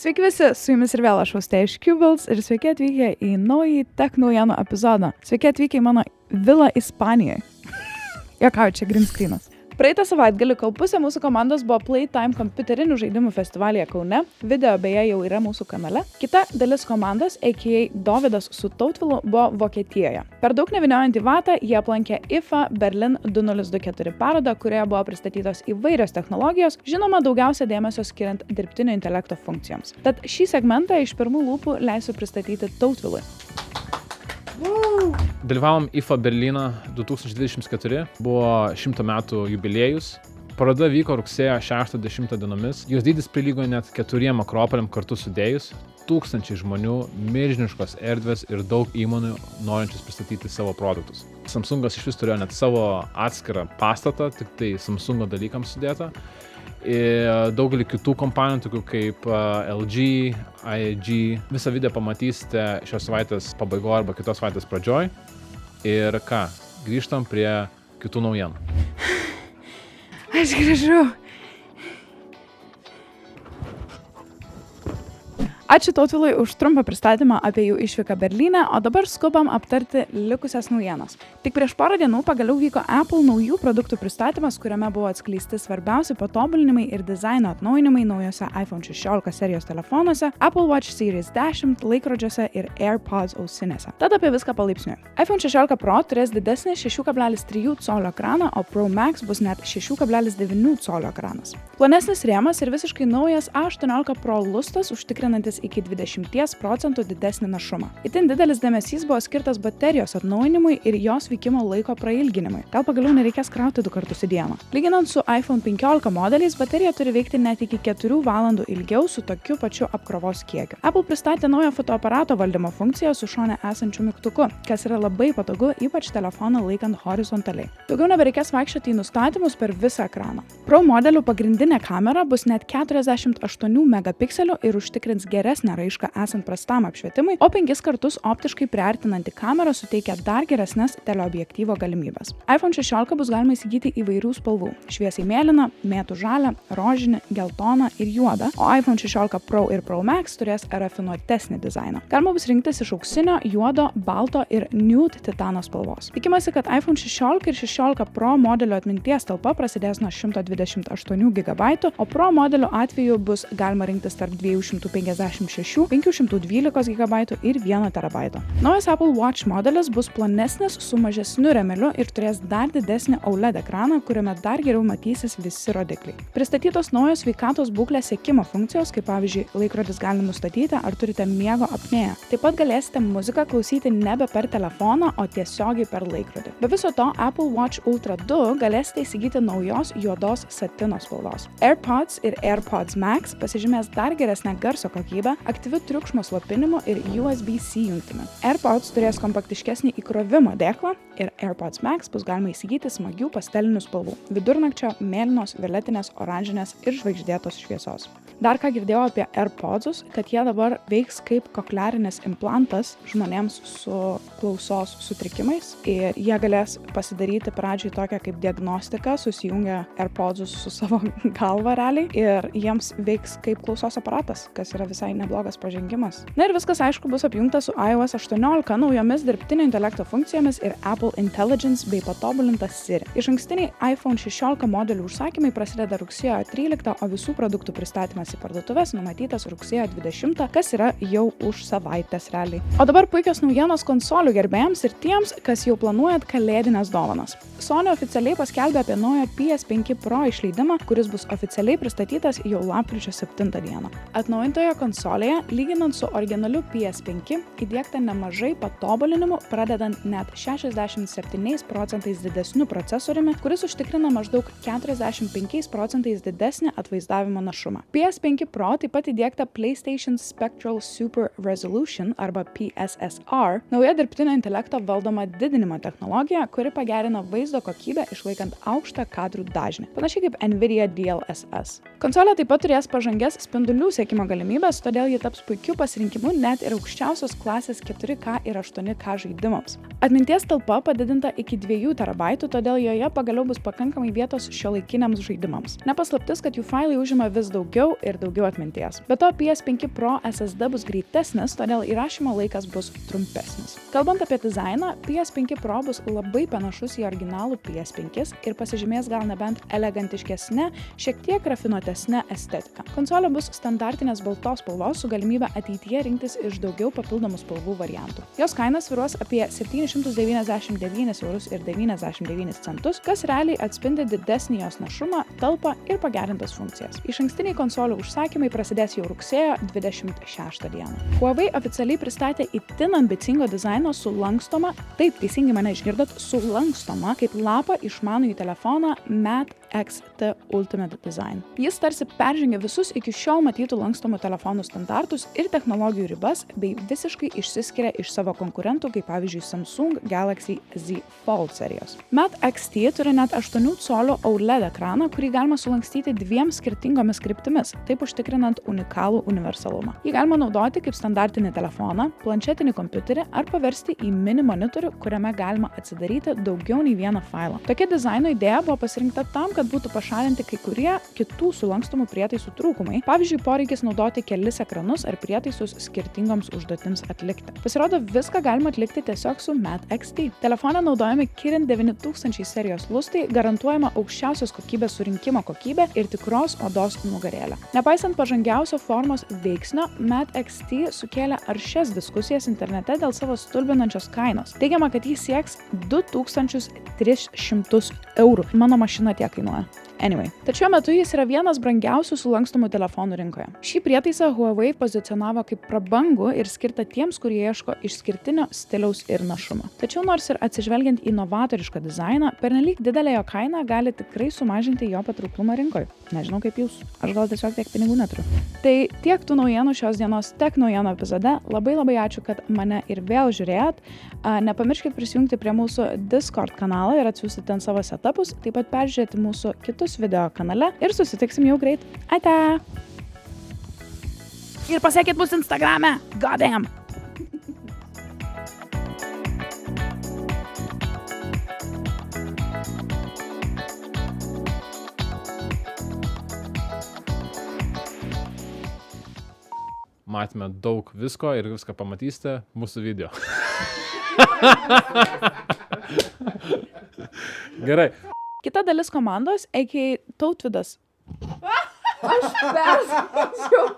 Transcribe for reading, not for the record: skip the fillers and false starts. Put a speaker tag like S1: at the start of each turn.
S1: Sveiki visi, su jumis ir vėl aš Austėja iš Cubals ir sveiki atvykę į naują tech naujienų epizodą. Sveiki atvykę į mano vilą Ispanijoje. Jokauju, čia green screenas. Praeitą savaitgalį, kol pusė mūsų komandos buvo Playtime kompiuterinių žaidimų festivalyje Kaune, video beje jau yra mūsų kanale, kita dalis komandos, a.k.a. Dovydas su Tautvilu, buvo Vokietijoje. Per daug nevyniojant į vatą, jie aplankė IFA Berlin 2024 parodą, kurioje buvo pristatytos įvairios technologijos, žinoma, daugiausia dėmesio skiriant dirbtinio intelekto funkcijoms. Tad šį segmentą iš pirmų lūpų leisiu pristatyti Tautvilui.
S2: Dalyvavom IFA Berlyną 2024, buvo 100 metų jubiliejus. Paroda vyko rugsėjo 6-10 dienomis. Jos dydis prilygo net 4 akropoliam kartu sudėjus. Tūkstančiai žmonių, milžiniškos erdvės ir daug įmonių norinčius pristatyti savo produktus. Samsungas iš vis turėjo net savo atskirą pastatą, tik tai Samsungo dalykams sudėta. Ir daugelį kitų kompanijų, tokių kaip LG, IAG. Visą video pamatysite šios savaitės pabaigoje arba kitos savaitės pradžioj. Ir ką, grįžtam prie kitų naujienų.
S1: Aš grįžau. Ačiū Tautvilui už trumpą pristatymą apie jų išvyką Berlyne, o dabar skubam aptarti likusias naujienas. Tik prieš porą dienų pagaliau vyko Apple naujų produktų pristatymas, kuriame buvo atskleisti svarbiausi patobulinimai ir dizaino atnaujinimai naujose iPhone 16 serijos telefonuose, Apple Watch Series 10 laikrodžiuose ir AirPods ausinėse. Tad apie viską palaipsniui. iPhone 16 Pro turės didesnį 6,3 colio ekraną, o Pro Max bus net 6,9 colio ekranas. Plonesnis rėmas ir visiškai naujas A18 Pro lustas užtikrinantis iki 20% didesnį našumą. Itin didelis dėmesys buvo skirtas baterijos atnaujinimui ir jos veikimo laiko prailginimui. Gal pagaliau nereikės krauti 2 kartus į dieną. Lyginant su iPhone 15 modeliais, baterija turi veikti net iki 4 valandų ilgiau su tokiu pačiu apkrovos kiekiu. Apple pristatė naują fotoaparato valdymo funkciją su šone esančiu mygtuku, kas yra labai patogu, ypač telefoną laikant horizontaliai. Daugiau nebereikės vaikščioti į nustatymus per visą ekraną. Pro modelių pagrindinė kamera bus net 48 megapikselių ir užtikrins geresnę raišką esant prastam apšvietimui, o 5 kartus optiškai priartinanti kamera suteikia dar geresnes teleobjektyvo galimybės. iPhone 16 bus galima įsigyti įvairių spalvų – šviesiai mėlyną, mėtų žalią, rožinį, geltoną ir juodą, o iPhone 16 Pro ir Pro Max turės rafinuotesnį dizainą. Galima bus rinktis iš auksinio, juodo, balto ir nude titano spalvos. Tikimasi, kad iPhone 16 ir 16 Pro modelio atminties talpa prasidės nuo 128 GB, o Pro modelio atveju bus galima rinktis tarp 256, 512 GB ir 1 TB. Naujas Apple Watch modelis bus plonesnis su mažesniu rėmeliu ir turės dar didesnį OLED ekraną, kuriame dar geriau matysis visi rodikliai. Pristatytos naujos sveikatos būklės sekimo funkcijos, kaip pavyzdžiui, laikrodis gali nustatyti, ar turite miego apnėją. Taip pat galėsite muziką klausyti nebe per telefoną, o tiesiogiai per laikrodį. Be viso to, Apple Watch Ultra 2 galėsite įsigyti naujos juodos satino spalvos. AirPods ir AirPods Max pasižymės dar geresnę garso kokybę, aktyviu triukšmo slopinimu ir USB-C jungtimi. AirPods turės kompaktiškesnį įkrovimo dėklą ir AirPods Max bus galima įsigyti smagių pastelinių spalvų – vidurnakčio, mėlynos, violetinės, oranžinės ir žvaigždėtos šviesos. Dar ką girdėjau apie AirPodsus, kad jie dabar veiks kaip kokliarinis implantas žmonėms su klausos sutrikimais ir jie galės pasidaryti pradžiai tokią kaip diagnostiką, susijungę AirPodsus su savo galva realiai ir jiems veiks kaip klausos aparatas, kas yra visai neblogas pažengimas. Na ir viskas aišku bus apjungta su iOS 18 naujomis dirbtinio intelekto funkcijomis ir Apple Intelligence bei patobulintas Siri. Išankstiniai iPhone 16 modelių užsakymai prasideda rugsėjo 13, o visų produktų pristatymas į parduotuves numatytas rugsėjo 20, kas yra jau už savaitės realiai. O dabar puikios naujienos konsolių gerbėjams ir tiems, kas jau planuojat kalėdinės dovanas. Sony oficialiai paskelbė apie naują PS5 Pro išleidimą, kuris bus oficialiai pristatytas jau lapkričio 7 dieną. Atnaujintoje konsolėje, lyginant su originaliu PS5, įdiegta nemažai patobulinimų, pradedant net 67% didesniu procesoriumi, kuris užtikrina maždaug 45% didesnį atvaizdavimo našumą. PS5 Pro taip pat įdiegta PlayStation Spectral Super Resolution arba PSSR, nauja dirbtinio intelekto valdoma didinimo technologija, kuri pagerina vaizdo kokybę išlaikant aukštą kadrų dažnį, panašiai kaip Nvidia DLSS. Konsolė taip pat turės pažangias spindulių sekimo galimybės, todėl ji taps puikiu pasirinkimu net ir aukščiausios klasės 4K ir 8K žaidimams. Atminties talpa padidinta iki 2 TB, todėl joje pagaliau bus pakankamai vietos šiuolaikiniams žaidimams. Nepaslaptis, kad jų failai užima vis daugiau ir daugiau atminties. Be to, PS5 Pro SSD bus greitesnis, todėl įrašymo laikas bus trumpesnis. Kalbant apie dizainą, PS5 Pro bus labai panašus į originalų PS5 ir pasižymės gal nebent elegantiškesnė, šiek tiek rafinuotesnė estetika. Konsolė bus standartinės baltos spalvos su galimybė ateityje rinktis iš daugiau papildomų spalvų variantų. Jos kaina svyruos apie 799,99 €, kas realiai atspindi didesnį jos našumą, talpą ir pagerintas funkcijas. Išankstiniai konsolių užsakymai prasidės jau rugsėjo 26 dieną. Huawei oficialiai pristatė itin ambicingo dizaino sulankstoma, taip teisingai mane išgirdot, sulankstoma kaip lapą išmanųjį telefoną Mate XT Ultimate Design. Jis tarsi peržengia visus iki šiol matytų lankstomų telefonų standartus ir technologijų ribas, bei visiškai išsiskiria iš savo konkurentų, kaip pavyzdžiui Samsung Galaxy Z Fold serijos. Mate XT turi net 8 colių OLED ekraną, kurį galima sulankstyti dviem skirtingomis kryptimis, taip užtikrinant unikalų universalumą. Jį galima naudoti kaip standartinį telefoną, planšetinį kompiuterį ar paversti į mini monitorių, kuriame galima atsidaryti daugiau nei vieną failą. Tokia dizaino idėja buvo pasirinkta tam, kad būtų pašalinti kai kurie kitų sulankstomų prietaisų trūkumai, pavyzdžiui, poreikis naudoti kelis ekranus ar prietaisus skirtingoms užduotims atlikti. Pasirodo, viską galima atlikti tiesiog su Mate XT. Telefone naudojami Kirin 9000 serijos lustai, garantuojama aukščiausios kokybės surinkimo kokybė ir tikros odos nugarėlė. Nepaisant pažangiausio formos veiksnio, Mate XT sukėlė aršias diskusijas internete dėl savo stulbinančios kainos. Teigiama, kad jis sieks 2300 €. Mano mašina tiek kainuoja. Anyway. Tačiau metu jis yra vienas brangiausių sulankstomų telefonų rinkoje. Šį prietaisą Huawei pozicionavo kaip prabangų ir skirtą tiems, kurie ieško išskirtinio stiliaus ir našumo. Tačiau nors ir atsižvelgiant į novatorišką dizainą, pernelyg didelė jo kaina gali tikrai sumažinti jo patrauklumą rinkoje. Nežinau kaip jūs, aš gal tiesiog tiek pinigų neturiu. Tai tiek tų naujienų šios dienos Tech naujienų epizode. Labai ačiū, kad mane ir vėl žiūrėjot. Nepamirškit prisijungti prie mūsų Discord kanalą ir atsiųsti ten savo setupus, taip pat peržiūrėti mūsų kitus video kanale ir susitiksim jau greit. Ate! Ir pasiekit mus Instagrame. Goddamn!
S2: Matėme daug visko ir viską pamatysite mūsų video. Gerai.
S1: Kita dalis komandos, a.k.a. Tautvydas. Aš perskaičiau.